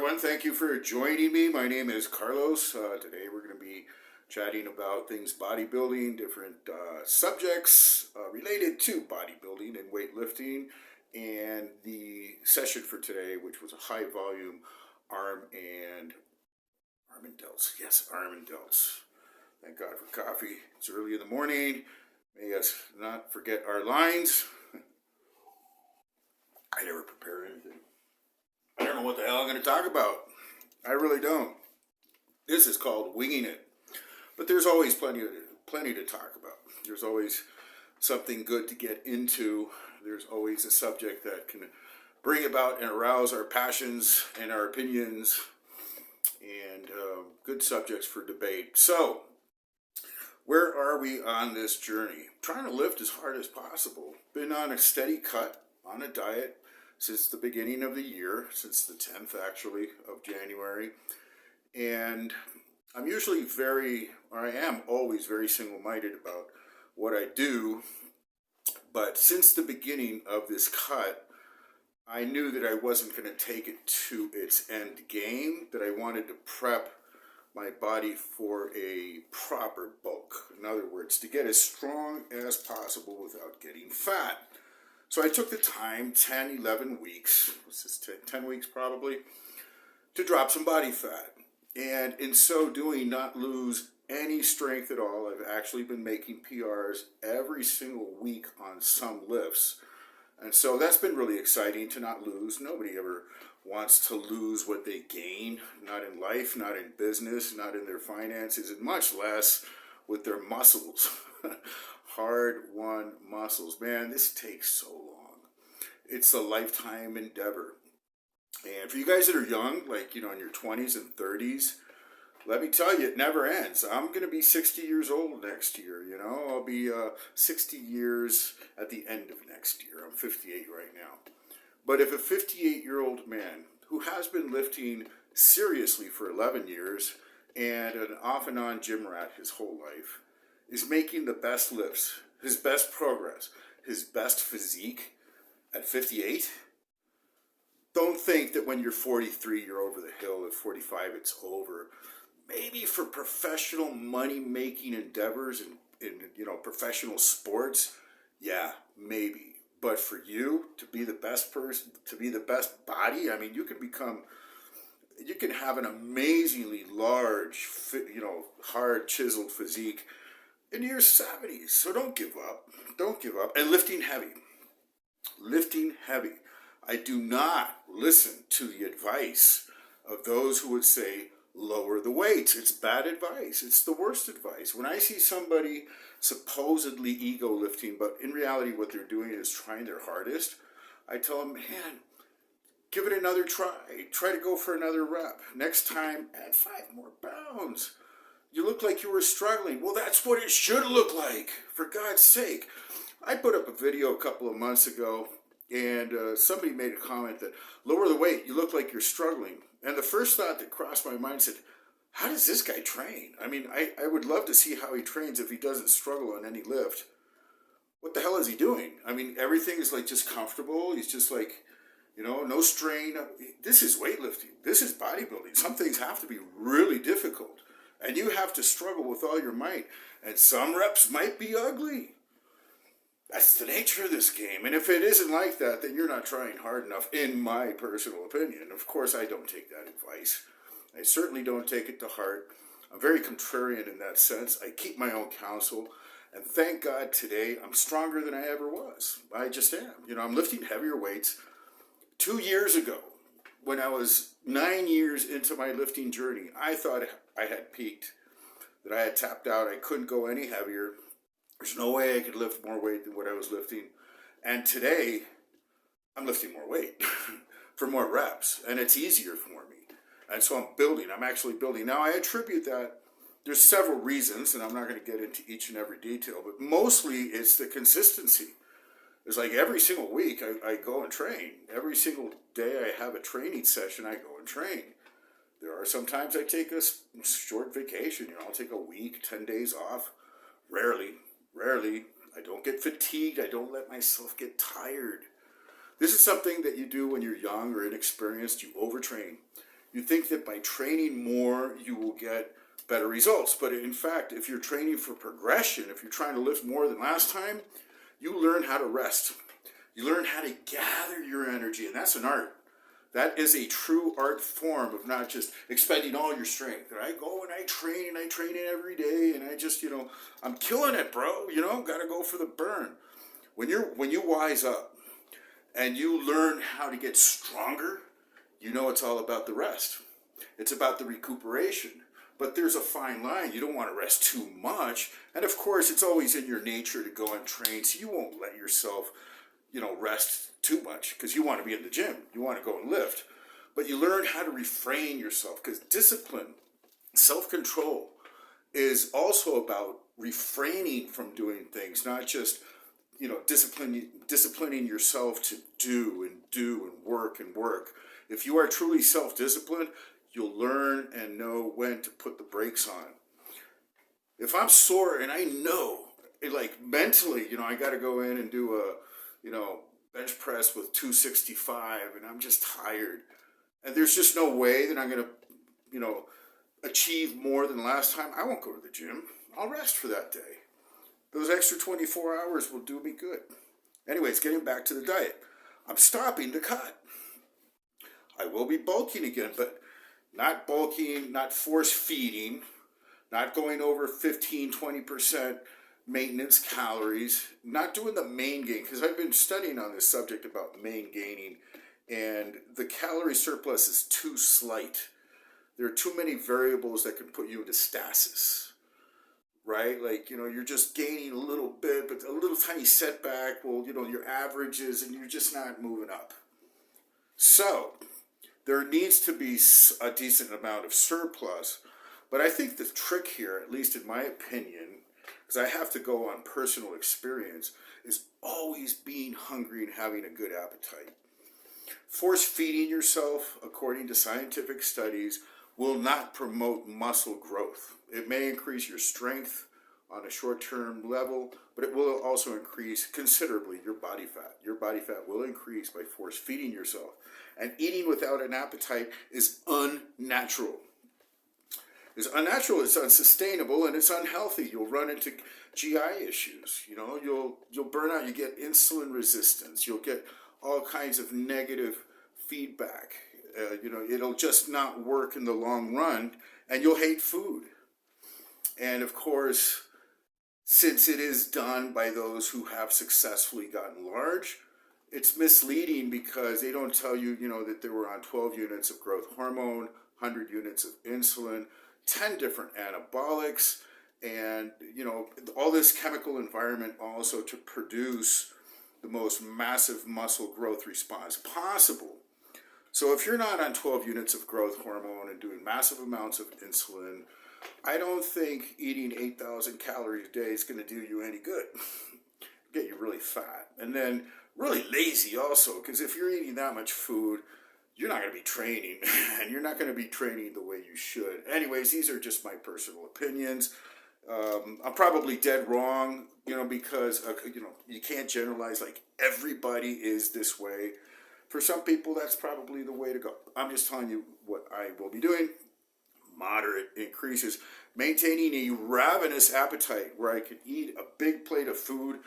everyone. Thank you for joining me. My name is Carlos. Today we're going to be chatting about things bodybuilding, different subjects related to bodybuilding and weightlifting. And the session for today, which was a high volume arm and delts. Yes, arm and delts. Thank God for coffee. It's early in the morning. May us not forget our lines. I never prepare anything. I don't know what the hell I'm going to talk about. I really don't. This is called winging it. But there's always plenty to talk about. There's always something good to get into. There's always a subject that can bring about and arouse our passions and our opinions, and good subjects for debate. So, where are we on this journey? Trying to lift as hard as possible. Been on a steady cut, on a diet, since the beginning of the year, since the 10th actually of January. And I am always very single-minded about what I do. But since the beginning of this cut, I knew that I wasn't going to take it to its end game, that I wanted to prep my body for a proper bulk. In other words, to get as strong as possible without getting fat. So I took the time, 10, 11 weeks, 10 weeks probably, to drop some body fat. And in so doing, not lose any strength at all. I've actually been making PRs every single week on some lifts. And so that's been really exciting to not lose. Nobody ever wants to lose what they gain, not in life, not in business, not in their finances, and much less with their muscles. Hard-won muscles. Man, this takes so long. It's a lifetime endeavor. And for you guys that are young, like, in your 20s and 30s, let me tell you, it never ends. I'm going to be 60 years old next year, I'll be 60 years at the end of next year. I'm 58 right now. But if a 58-year-old man who has been lifting seriously for 11 years and an off-and-on gym rat his whole life is making the best lifts, his best progress, his best physique at 58, don't think that when you're 43, you're over the hill. At 45, it's over. Maybe for professional money-making endeavors in professional sports, yeah, maybe. But for you to be the best person, to be the best body, you can have an amazingly large, hard chiseled physique in your 70s. So don't give up. Don't give up. And lifting heavy. Lifting heavy. I do not listen to the advice of those who would say, lower the weights. It's bad advice. It's the worst advice. When I see somebody supposedly ego lifting, but in reality what they're doing is trying their hardest, I tell them, man, give it another try. Try to go for another rep. Next time, add 5 more pounds. You look like you were struggling. Well, that's what it should look like, for God's sake. I put up a video a couple of months ago, and somebody made a comment that, lower the weight, you look like you're struggling. And the first thought that crossed my mind said, how does this guy train? I would love to see how he trains if he doesn't struggle on any lift. What the hell is he doing? Everything is like just comfortable. He's just like, no strain. This is weightlifting. This is bodybuilding. Some things have to be really difficult. And you have to struggle with all your might. And some reps might be ugly. That's the nature of this game. And if it isn't like that, then you're not trying hard enough, in my personal opinion. Of course, I don't take that advice. I certainly don't take it to heart. I'm very contrarian in that sense. I keep my own counsel. And thank God today I'm stronger than I ever was. I just am. I'm lifting heavier weights. 2 years ago, when I was 9 years into my lifting journey, I thought I had peaked, that I had tapped out. I couldn't go any heavier. There's no way I could lift more weight than what I was lifting. And today, I'm lifting more weight for more reps. And it's easier for me. And so I'm building. I'm actually building. Now, I attribute that. There's several reasons, and I'm not going to get into each and every detail. But mostly, it's the consistency. It's like every single week, I go and train. Every single day I have a training session, I go and train. There are sometimes I take a short vacation. I'll take a week, 10 days off. Rarely. I don't get fatigued. I don't let myself get tired. This is something that you do when you're young or inexperienced. You overtrain. You think that by training more, you will get better results. But in fact, if you're training for progression, if you're trying to lift more than last time, you learn how to rest. You learn how to gather your energy, and that's an art. That is a true art form of not just expending all your strength. And I go and I train it every day, and I just, I'm killing it, bro. Got to go for the burn. When you wise up and you learn how to get stronger, it's all about the rest. It's about the recuperation. But there's a fine line. You don't want to rest too much. And of course, it's always in your nature to go and train, so you won't let yourself, rest too much because you want to be in the gym. You want to go and lift. But you learn how to refrain yourself because discipline, self-control is also about refraining from doing things, not just, disciplining yourself to do and work and work. If you are truly self-disciplined, you'll learn and know when to put the brakes on. If I'm sore and I know, mentally, I got to go in and do a, bench press with 265 and I'm just tired. And there's just no way that I'm going to, achieve more than last time. I won't go to the gym. I'll rest for that day. Those extra 24 hours will do me good. Anyways, getting back to the diet. I'm stopping to cut. I will be bulking again, but not bulking, not force feeding, not going over 15, 20% maintenance calories, not doing the main gain, because I've been studying on this subject about main gaining, and the calorie surplus is too slight. There are too many variables that can put you into stasis, right? You're just gaining a little bit, but a little tiny setback will, your averages, and you're just not moving up. So, there needs to be a decent amount of surplus, but I think the trick here, at least in my opinion, because I have to go on personal experience, is always being hungry and having a good appetite. Force feeding yourself, according to scientific studies, will not promote muscle growth. It may increase your strength on a short-term level, but it will also increase considerably your body fat. Your body fat will increase by force feeding yourself. And eating without an appetite is unnatural. It's unnatural, it's unsustainable, and it's unhealthy. You'll run into GI issues. You'll burn out. You get insulin resistance. You'll get all kinds of negative feedback. It'll just not work in the long run, and you'll hate food. And of course, since it is done by those who have successfully gotten large, it's misleading because they don't tell you, that they were on 12 units of growth hormone, 100 units of insulin, 10 different anabolics, and, all this chemical environment also to produce the most massive muscle growth response possible. So if you're not on 12 units of growth hormone and doing massive amounts of insulin, I don't think eating 8,000 calories a day is going to do you any good. Get you really fat. And then really lazy also, because if you're eating that much food, you're not going to be training, and you're not going to be training the way you should. Anyways, these are just my personal opinions. I'm probably dead wrong, because, you can't generalize everybody is this way. For some people, that's probably the way to go. I'm just telling you what I will be doing. Moderate increases. Maintaining a ravenous appetite where I could eat a big plate of food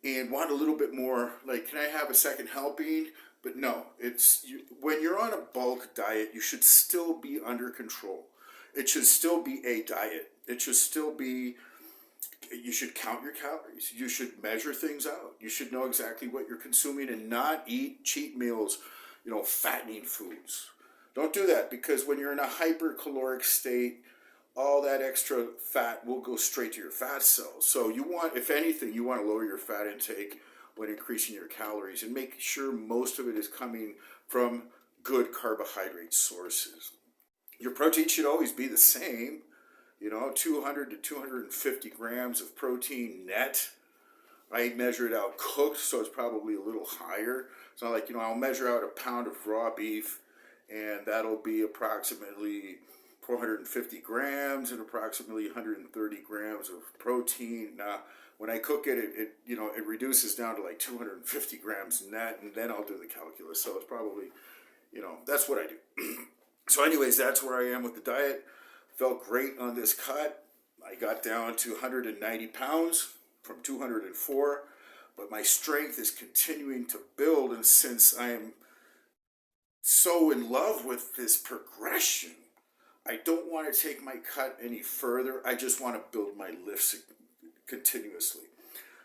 and want a little bit more, can I have a second helping? But no, when you're on a bulk diet, you should still be under control. It should still be a diet. It should still be, you should count your calories. You should measure things out. You should know exactly what you're consuming and not eat cheat meals, fattening foods. Don't do that, because when you're in a hypercaloric state, all that extra fat will go straight to your fat cells. So if anything, you want to lower your fat intake when increasing your calories and make sure most of it is coming from good carbohydrate sources. Your protein should always be the same, 200 to 250 grams of protein net. I measure it out cooked, so it's probably a little higher. It's not I'll measure out a pound of raw beef, and that'll be approximately 450 grams and approximately 130 grams of protein. Now, when I cook it, it reduces down to 250 grams net, and then I'll do the calculus. So it's probably, that's what I do. So anyways, that's where I am with the diet. Felt great on this cut. I got down to 190 pounds from 204, but my strength is continuing to build. And since I am so in love with this progression, I don't want to take my cut any further. I just want to build my lifts continuously.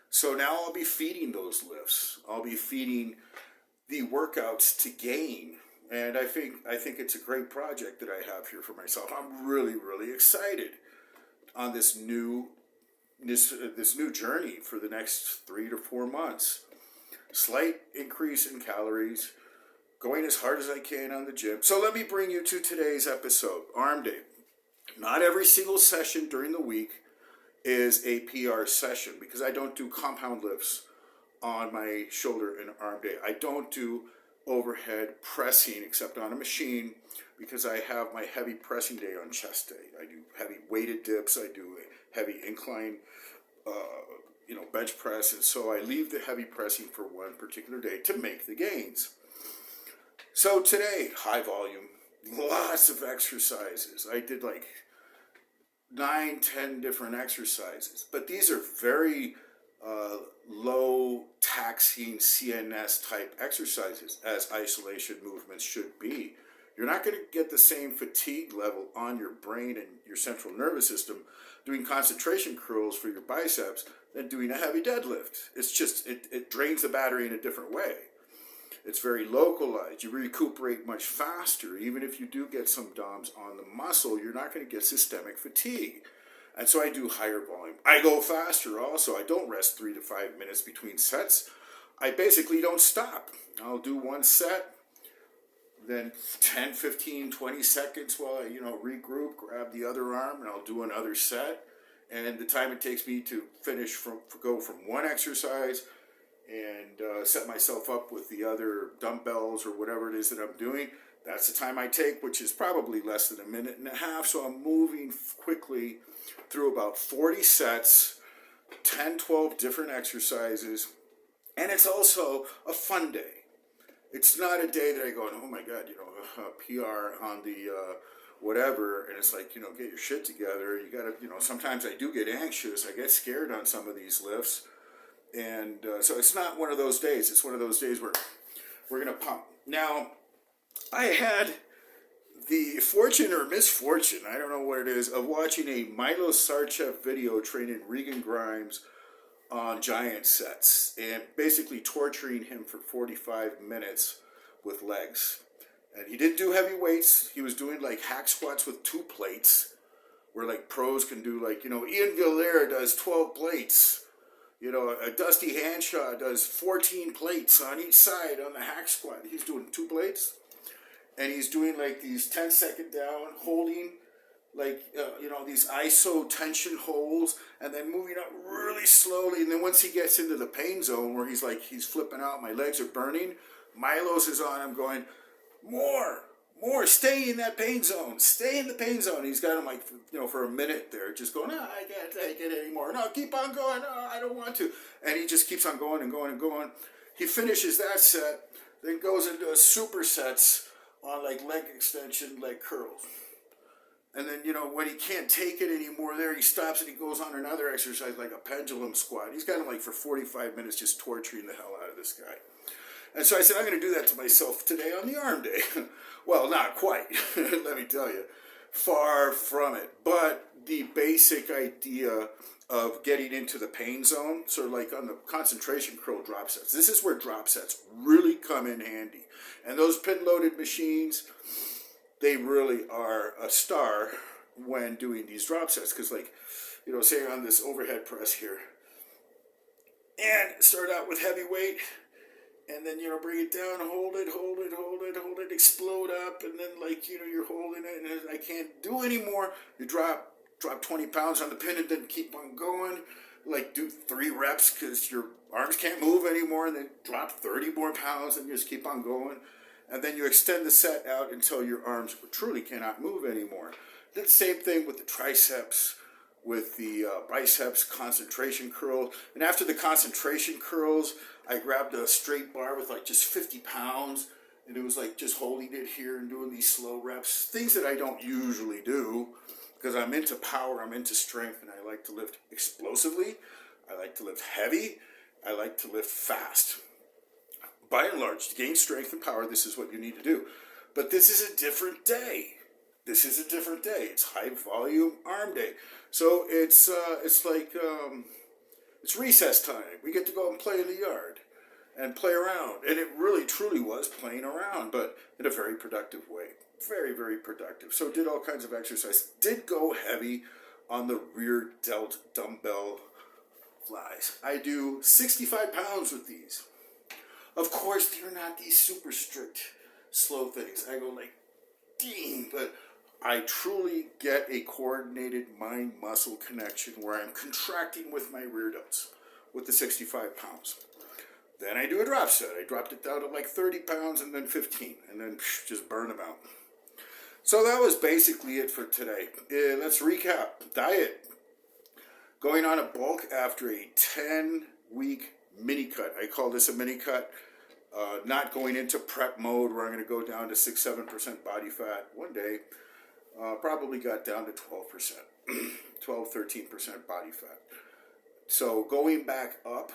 So now I'll be feeding those lifts. I'll be feeding the workouts to gain. And I think it's a great project that I have here for myself. I'm really, really excited on this new journey for the next 3 to 4 months. Slight increase in calories, going as hard as I can on the gym. So let me bring you to today's episode, Arm Day. Not every single session during the week is a PR session because I don't do compound lifts on my shoulder and arm day. I don't do overhead pressing except on a machine because I have my heavy pressing day on chest day. I do heavy weighted dips. I do a heavy incline, bench press, and so I leave the heavy pressing for one particular day to make the gains. So today, high volume, lots of exercises. I did like 9-10 different exercises, but these are very low taxing CNS type exercises, as isolation movements should be. You're not going to get the same fatigue level on your brain and your central nervous system doing concentration curls for your biceps than doing a heavy deadlift. It's just, it drains the battery in a different way. It's very localized. You recuperate much faster. Even if you do get some DOMs on the muscle, you're not going to get systemic fatigue. And so I do higher volume. I go faster also. I don't rest 3 to 5 minutes between sets. I basically don't stop. I'll do one set, then 10, 15, 20 seconds while I, regroup, grab the other arm, and I'll do another set. And the time it takes me to go from one exercise and set myself up with the other dumbbells or whatever it is that I'm doing, that's the time I take, which is probably less than a minute and a half. So I'm moving quickly through about 40 sets, 10, 12 different exercises, and it's also a fun day. It's not a day that I go, oh my God, PR on the whatever, and it's like, get your shit together. You gotta, sometimes I do get anxious. I get scared on some of these lifts. And so it's not one of those days. It's one of those days where we're going to pump. Now, I had the fortune or misfortune, I don't know what it is, of watching a Milo Sarchev video training Regan Grimes on giant sets and basically torturing him for 45 minutes with legs. And he didn't do heavy weights. He was doing like hack squats with 2 plates where like pros can do like, Ian Gillier does 12 plates. A Dusty Hanshaw does 14 plates on each side on the hack squat. He's doing 2 plates. And he's doing like these 10-second down, holding like, these iso tension holds, and then moving up really slowly. And then once he gets into the pain zone where he's flipping out, my legs are burning, Milos is on him going, more, stay in that pain zone, stay in the pain zone. He's got him like, for a minute there, just going, I can't take it anymore. No, keep on going. No, I don't want to. And he just keeps on going and going and going. He finishes that set, then goes into a supersets on like leg extension, leg curls. And then, when he can't take it anymore there, he stops and he goes on another exercise like a pendulum squat. He's got him like for 45 minutes just torturing the hell out of this guy. And so I said, I'm going to do that to myself today on the arm day. Well, not quite, let me tell you. Far from it. But the basic idea of getting into the pain zone, sort of like on the concentration curl drop sets. This is where drop sets really come in handy. And those pin-loaded machines, they really are a star when doing these drop sets. Because like, say on this overhead press here, and start out with heavy weight, and then, bring it down, hold it, explode up, and then, like, you're holding it, and I can't do anymore. You drop 20 pounds on the pin, and then keep on going. Like, do 3 reps, because your arms can't move anymore, and then drop 30 more pounds, and just keep on going. And then you extend the set out until your arms truly cannot move anymore. Did the same thing with the triceps, with the biceps concentration curl. And after the concentration curls, I grabbed a straight bar with like just 50 pounds And it was like just holding it here and doing these slow reps, things that I don't usually do because I'm into power, I'm into strength, and I like to lift explosively. I like to lift heavy. I like to lift fast. By and large, to gain strength and power, this is what you need to do. But this is a different day. This is a different day. It's high volume arm day. So it's like it's recess time. We get to go and play in the yard and play around. And it really truly was playing around, but in a very productive way. Very, very productive. So did all kinds of exercise. Did go heavy on the rear delt dumbbell flies. I do 65 pounds with these. Of course, they're not these super strict, slow things. I go like, ding, but I truly get a coordinated mind-muscle connection where I'm contracting with my rear delts with the 65 pounds. Then I do a drop set. I dropped it down to like 30 pounds and then 15, and then just burn them out. So that was basically it for today. Let's recap. Diet. Going on a bulk after a 10-week mini cut. I call this a mini cut. Not going into prep mode where I'm going to go down to 6-7% body fat one day. Probably got down to 12%, 12-13% body fat. So going back up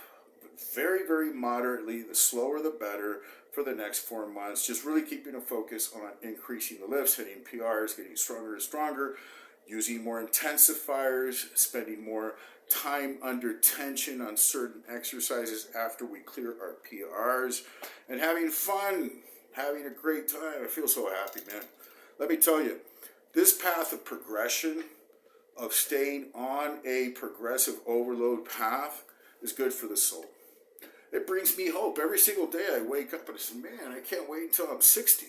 very, very moderately, the slower the better for the next 4 months. Just really keeping a focus on increasing the lifts, hitting PRs, getting stronger and stronger, using more intensifiers, spending more time under tension on certain exercises after we clear our PRs, and having fun, having a great time. I feel so happy, man. Let me tell you, this path of progression, of staying on a progressive overload path, is good for the soul. It brings me hope. Every single day I wake up and I say, man, I can't wait until I'm 60.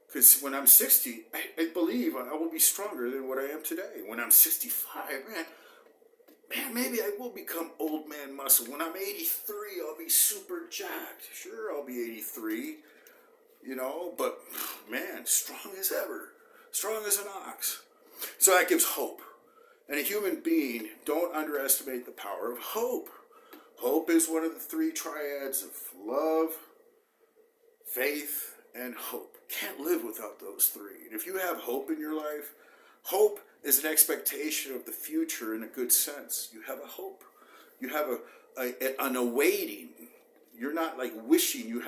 Because when I'm 60, I believe I will be stronger than what I am today. When I'm 65, man, maybe I will become old man muscle. When I'm 83, I'll be super jacked. Sure, I'll be 83, but man, strong as ever. Strong as an ox. So that gives hope. And a human being, don't underestimate the power of hope. Hope is one of the 3 triads of love, faith, and hope. Can't live without those 3. And if you have hope in your life, hope is an expectation of the future in a good sense. You have a hope. You have an awaiting. You're not like wishing.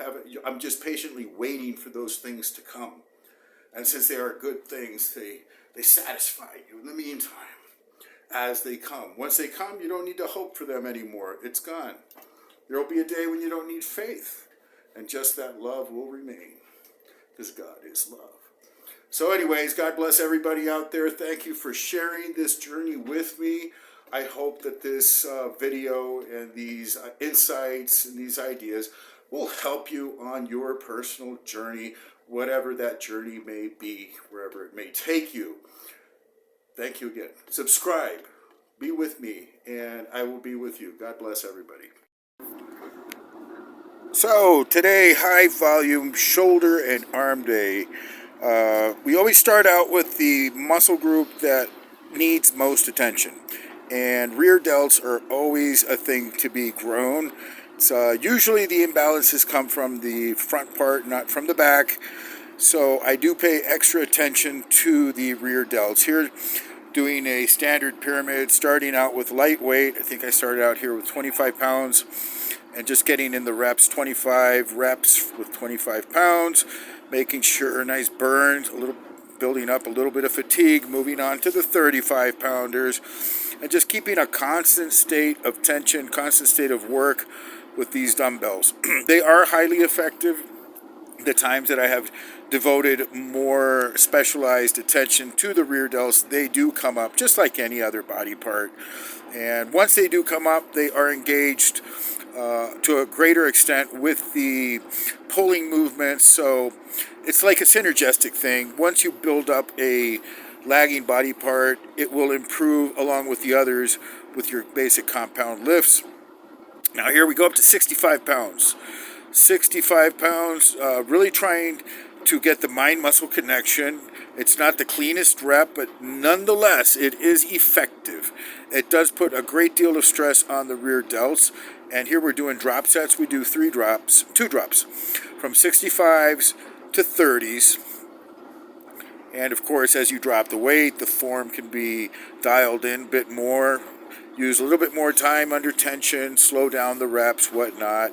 I'm just patiently waiting for those things to come. And since they are good things, they satisfy you in the meantime as they come. Once they come, you don't need to hope for them anymore. It's gone. There will be a day when you don't need faith. And just that love will remain. Because God is love. So anyways, God bless everybody out there. Thank you for sharing this journey with me. I hope that this video and these insights and these ideas will help you on your personal journey, whatever that journey may be, wherever it may take you. Thank you again. Subscribe. Be with me, and I will be with you. God bless everybody. So today, high volume shoulder and arm day. We always start out with the muscle group that needs most attention. And rear delts are always a thing to be grown. So usually the imbalances come from the front part, not from the back. So I do pay extra attention to the rear delts. Here, doing a standard pyramid, starting out with lightweight. I think I started out here with 25 pounds and just getting in the reps, 25 reps with 25 pounds, making sure nice burns, building up a little bit of fatigue, moving on to the 35 pounders, and just keeping a constant state of tension, constant state of work with these dumbbells. They are highly effective. The times that I have devoted more specialized attention to the rear delts, they do come up just like any other body part. And once they do come up, they are engaged to a greater extent with the pulling movements. So it's like a synergistic thing. Once you build up a lagging body part, it will improve along with the others with your basic compound lifts. Now here we go up to 65 pounds. 65 pounds, really trying to get the mind-muscle connection. It's not the cleanest rep, but nonetheless, it is effective. It does put a great deal of stress on the rear delts. And here we're doing drop sets. We do 2 drops. From 65s to 30s. And of course, as you drop the weight, the form can be dialed in a bit more. Use a little bit more time under tension, slow down the reps, whatnot.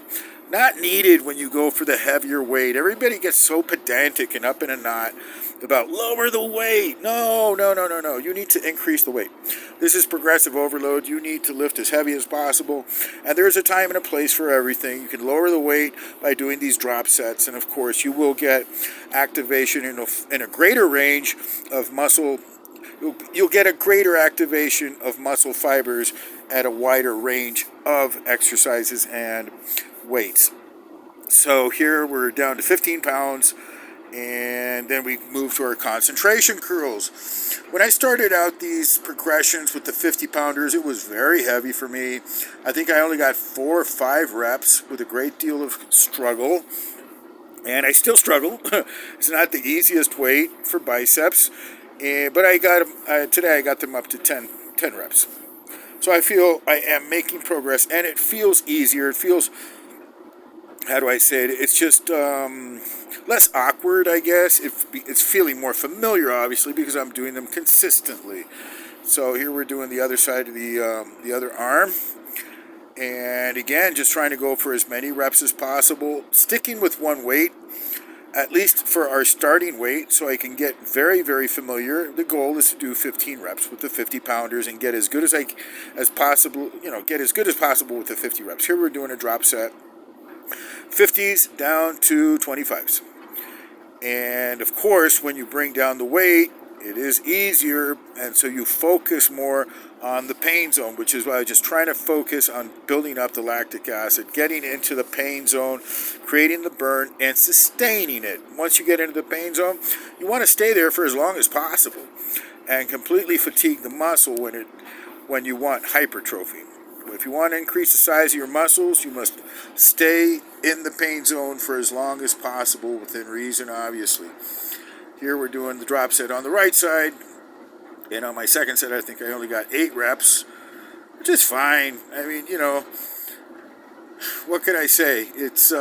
Not needed when you go for the heavier weight. Everybody gets so pedantic and up in a knot about lower the weight. No. You need to increase the weight. This is progressive overload. You need to lift as heavy as possible. And there's a time and a place for everything. You can lower the weight by doing these drop sets. And of course, you will get activation in a greater range of muscle. You'll get a greater activation of muscle fibers at a wider range of exercises and weights. So here we're down to 15 pounds, and then we move to our concentration curls. When I started out these progressions with the 50 pounders, it was very heavy for me. I think I only got 4 or 5 reps with a great deal of struggle, and I still struggle. It's not the easiest weight for biceps, but I got them, today I got them up to 10 reps. So I feel I am making progress, and it feels easier. It feels, how do I say it? It's just less awkward, I guess. It's feeling more familiar, obviously, because I'm doing them consistently. So here we're doing the other side of the other arm. And again, just trying to go for as many reps as possible, sticking with one weight, at least for our starting weight, so I can get very, very familiar. The goal is to do 15 reps with the 50 pounders and get as good as possible, get as good as possible with the 50 reps. Here we're doing a drop set, 50s down to 25s. And of course, when you bring down the weight, it is easier, and so you focus more on the pain zone, which is why I'm just trying to focus on building up the lactic acid, getting into the pain zone, creating the burn, and sustaining it. Once you get into the pain zone, you want to stay there for as long as possible and completely fatigue the muscle when you want hypertrophy. If you want to increase the size of your muscles, you must stay in the pain zone for as long as possible, within reason, obviously. Here we're doing the drop set on the right side, and on my second set I think I only got 8 reps, which is fine. I mean, what can I say? This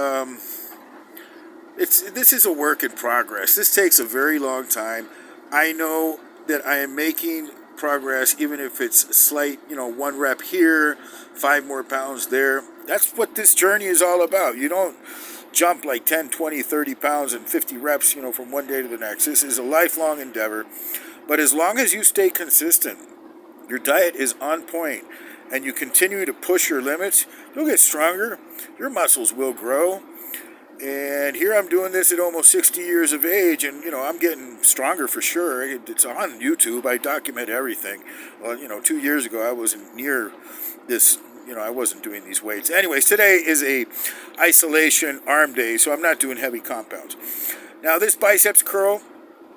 is a work in progress. This takes a very long time. I know that I am making progress, even if it's slight, 1 rep here, 5 more pounds there. That's what this journey is all about. You don't jump like 10, 20, 30 pounds and 50 reps, from one day to the next. This is a lifelong endeavor. But as long as you stay consistent, your diet is on point, and you continue to push your limits, you'll get stronger. Your muscles will grow. And here I'm doing this at almost 60 years of age, and, I'm getting stronger for sure. It's on YouTube. I document everything. Well, 2 years ago, I wasn't near this. I wasn't doing these weights. Anyways, today is a isolation arm day, so I'm not doing heavy compounds. Now, this biceps curl,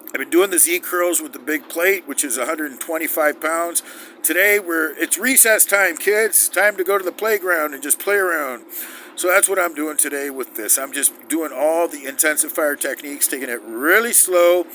I've been doing the Z curls with the big plate, which is 125 pounds. Today, it's recess time, kids. Time to go to the playground and just play around. So that's what I'm doing today with this. I'm just doing all the intensifier techniques, taking it really slow.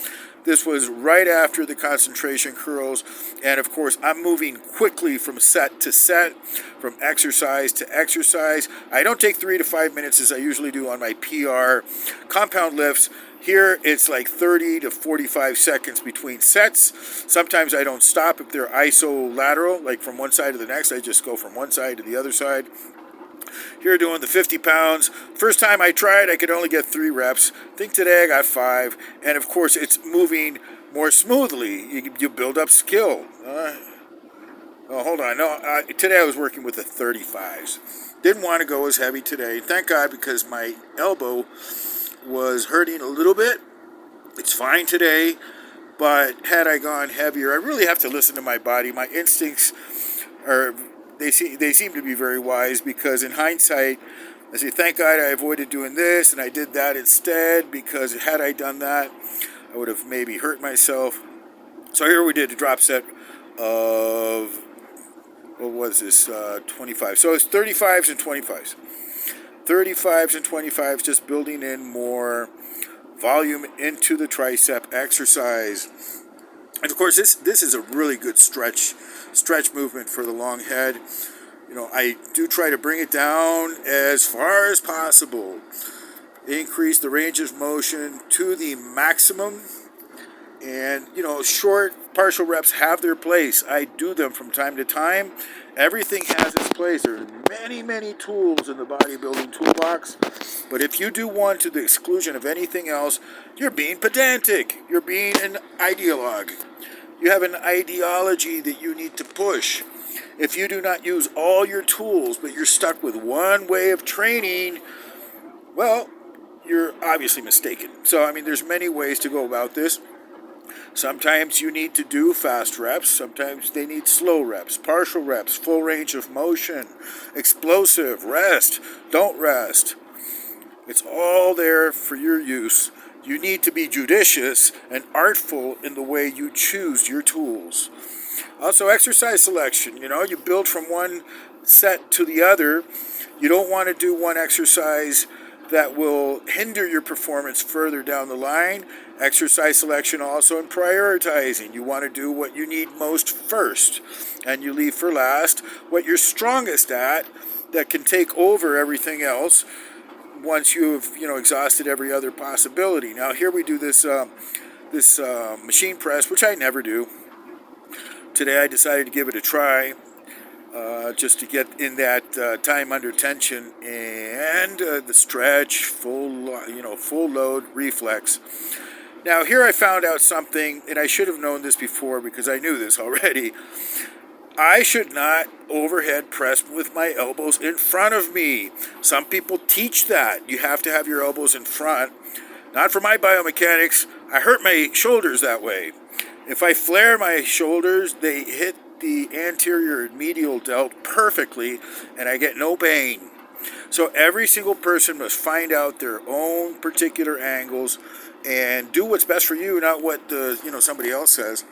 This was right after the concentration curls. And of course, I'm moving quickly from set to set, from exercise to exercise. I don't take 3 to 5 minutes as I usually do on my PR compound lifts. Here, it's like 30 to 45 seconds between sets. Sometimes I don't stop if they're isolateral, like from one side to the next. I just go from one side to the other side. Here doing the 50 pounds. First time I tried, I could only get 3 reps. I think today I got 5. And of course, it's moving more smoothly. You build up skill. Hold on. No, today I was working with the 35s. Didn't want to go as heavy today. Thank God, because my elbow was hurting a little bit. It's fine today. But had I gone heavier, I really have to listen to my body. My instincts are... They seem to be very wise, because in hindsight, I say, thank God I avoided doing this and I did that instead, because had I done that, I would have maybe hurt myself. So here we did a drop set of, what was this, 25. So it's 35s and 25s. 35s and 25s, just building in more volume into the tricep exercise. And of course, this is a really good stretch movement for the long head. I do try to bring it down as far as possible. increase the range of motion to the maximum. And, short partial reps have their place. I do them from time to time. Everything has its place. There are many, many tools in the bodybuilding toolbox. But if you do one to the exclusion of anything else, you're being pedantic. You're being an ideologue. You have an ideology that you need to push. If you do not use all your tools, but you're stuck with one way of training, well, you're obviously mistaken. So, there's many ways to go about this. Sometimes you need to do fast reps. Sometimes they need slow reps, partial reps, full range of motion, explosive, rest, don't rest. It's all there for your use. You need to be judicious and artful in the way you choose your tools. Also, exercise selection. You build from one set to the other. You don't want to do one exercise that will hinder your performance further down the line. Exercise selection also in prioritizing. You want to do what you need most first, and you leave for last what you're strongest at that can take over everything else once you've exhausted every other possibility. Now here we do this machine press, which I never do. Today I decided to give it a try. Just to get in that time under tension and the stretch, full load reflex. Now here I found out something, and I should have known this before because I knew this already. I should not overhead press with my elbows in front of me. Some people teach that. You have to have your elbows in front. Not for my biomechanics. I hurt my shoulders that way. If I flare my shoulders, they hit the anterior medial delt perfectly, and I get no pain. So every single person must find out their own particular angles and do what's best for you, not what somebody else says.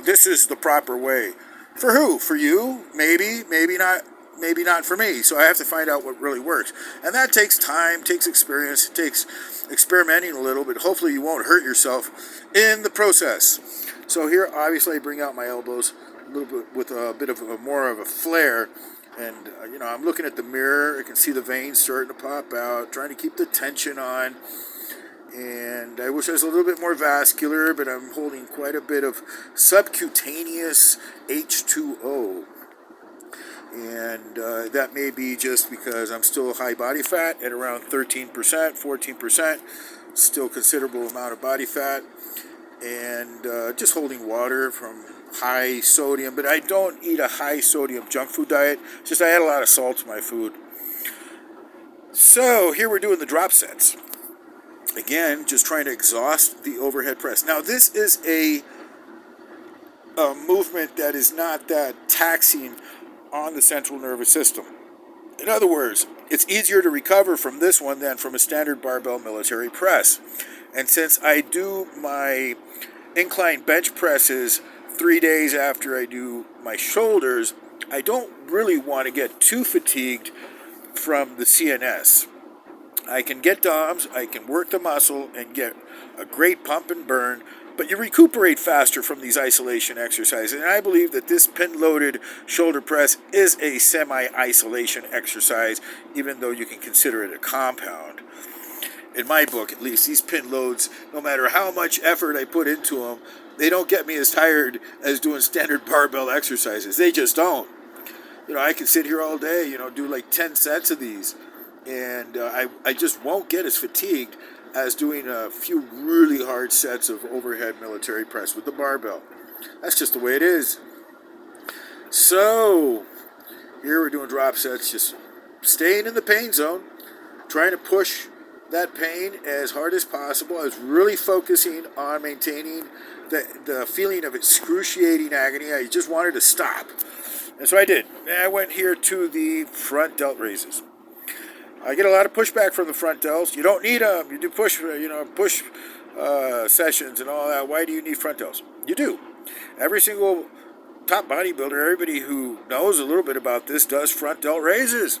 This is the proper way. For who? For you? Maybe not. Maybe not for me. So I have to find out what really works, and that takes time, takes experience, takes experimenting a little, but hopefully you won't hurt yourself in the process. So here, obviously, I bring out my elbows a little bit with a bit of more of a flare, and I'm looking at the mirror. I can see the veins starting to pop out, trying to keep the tension on. And I wish I was a little bit more vascular, but I'm holding quite a bit of subcutaneous H2O. And that may be just because I'm still high body fat at around 13%, 14%, still considerable amount of body fat, and just holding water from high sodium. But I don't eat a high sodium junk food diet, just I add a lot of salt to my food. So here we're doing the drop sets. Again, just trying to exhaust the overhead press. Now this is a movement that is not that taxing on the central nervous system. In other words, it's easier to recover from this one than from a standard barbell military press. And since I do my incline bench presses 3 days after I do my shoulders, I don't really want to get too fatigued from the CNS. I can get DOMs, I can work the muscle and get a great pump and burn, but you recuperate faster from these isolation exercises. And I believe that this pin-loaded shoulder press is a semi-isolation exercise, even though you can consider it a compound. In my book, at least, these pin loads, no matter how much effort I put into them, they don't get me as tired as doing standard barbell exercises. They just don't. I can sit here all day, do like 10 sets of these, and I just won't get as fatigued as doing a few really hard sets of overhead military press with the barbell. That's just the way it is. So, here we're doing drop sets, just staying in the pain zone, trying to push that pain as hard as possible. I was really focusing on maintaining the feeling of excruciating agony. I just wanted to stop. And so I did. And I went here to the front delt raises. I get a lot of pushback from the front delts. You don't need them. You do push sessions and all that. Why do you need front delts? You do. Every single top bodybuilder, everybody who knows a little bit about this, does front delt raises,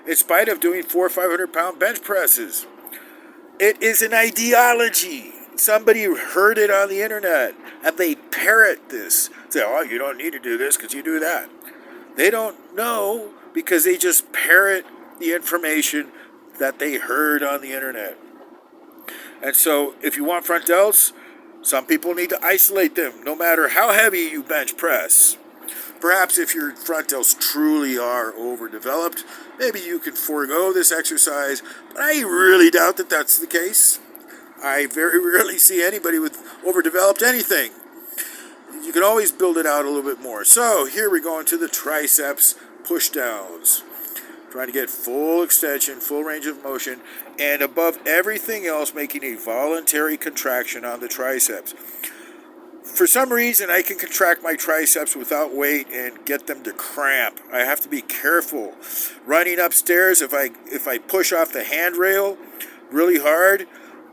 in spite of doing 400 or 500 pound bench presses. It is an ideology. Somebody heard it on the internet, and they parrot this. Say, oh, you don't need to do this because you do that. They don't know because they just parrot the information that they heard on the internet. And so if you want front delts, some people need to isolate them no matter how heavy you bench press. Perhaps if your front delts truly are overdeveloped, maybe you can forego this exercise, but I really doubt that that's the case. I very rarely see anybody with overdeveloped anything. You can always build it out a little bit more. So here we go into the triceps push downs. Trying to get full extension, full range of motion, and above everything else, making a voluntary contraction on the triceps. For some reason, I can contract my triceps without weight and get them to cramp. I have to be careful. Running upstairs, if I push off the handrail really hard,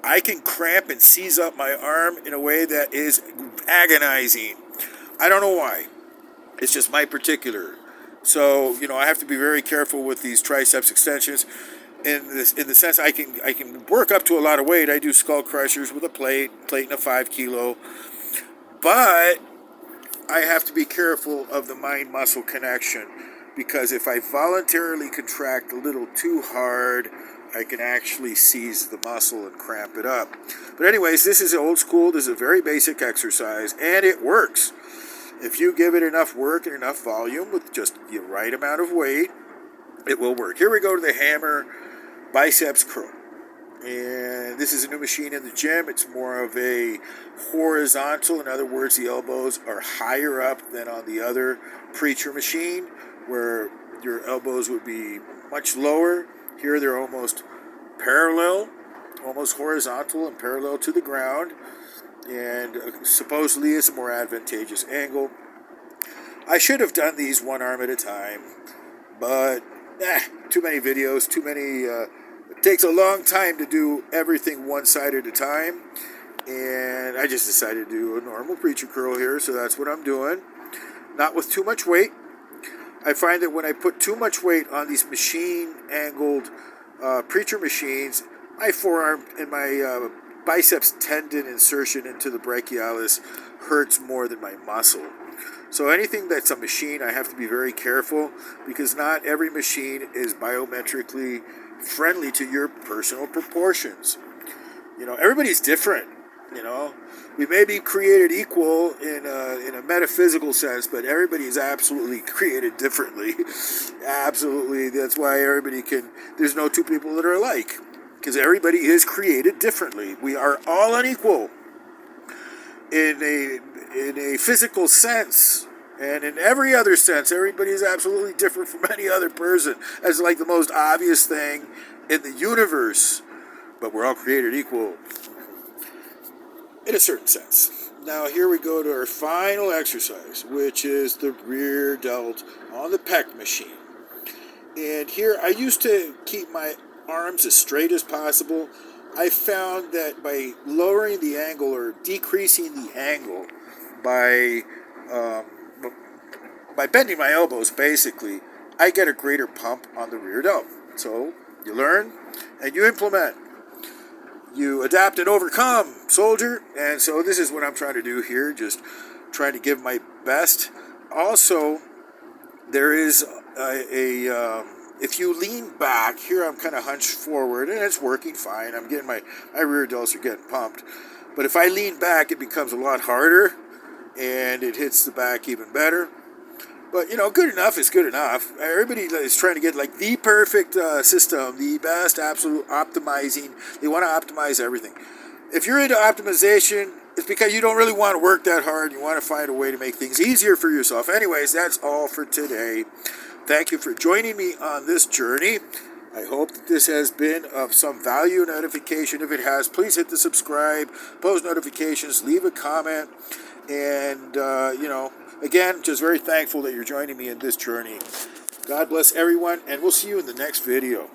I can cramp and seize up my arm in a way that is agonizing. I don't know why. It's just my particular. So, I have to be very careful with these triceps extensions. In the sense I can work up to a lot of weight. I do skull crushers with a plate and a 5 kilo. But I have to be careful of the mind-muscle connection, because if I voluntarily contract a little too hard, I can actually seize the muscle and cramp it up. But anyways, this is old school. This is a very basic exercise, and it works. If you give it enough work and enough volume with just the right amount of weight, it will work. Here we go to the hammer biceps curl. And this is a new machine in the gym. It's more of a horizontal. In other words, the elbows are higher up than on the other preacher machine, where your elbows would be much lower. Here they're almost parallel, almost horizontal and parallel to the ground. And supposedly it's a more advantageous angle. I should have done these one arm at a time, but too many videos, it takes a long time to do everything one side at a time, and I just decided to do a normal preacher curl here, so that's what I'm doing. Not with too much weight. I find that when I put too much weight on these machine-angled preacher machines, my forearm and my biceps tendon insertion into the brachialis hurts more than my muscle. So anything that's a machine, I have to be very careful, because not every machine is biometrically friendly to your personal proportions. Everybody's different. We may be created equal in a metaphysical sense, but everybody is absolutely created differently. Absolutely. That's why there's no two people that are alike, because everybody is created differently. We are all unequal in a physical sense, and in every other sense. Everybody is absolutely different from any other person. That's like the most obvious thing in the universe, but we're all created equal in a certain sense. Now here we go to our final exercise, which is the rear delt on the pec machine. And here I used to keep my arms as straight as possible. I found that by lowering the angle or decreasing the angle by bending my elbows, basically, I get a greater pump on the rear delt. So you learn and you implement. You adapt and overcome, soldier. And so this is what I'm trying to do here, just trying to give my best. Also, there is if you lean back, here I'm kind of hunched forward, and it's working fine. I'm getting my rear delts are getting pumped. But if I lean back, it becomes a lot harder, and it hits the back even better. But, good enough is good enough. Everybody is trying to get, the perfect system, the best absolute optimizing. They want to optimize everything. If you're into optimization, it's because you don't really want to work that hard. You want to find a way to make things easier for yourself. Anyways, that's all for today. Thank you for joining me on this journey. I hope that this has been of some value. Notification. If it has, please hit the subscribe, post notifications, leave a comment. And, again, just very thankful that you're joining me in this journey. God bless everyone, and we'll see you in the next video.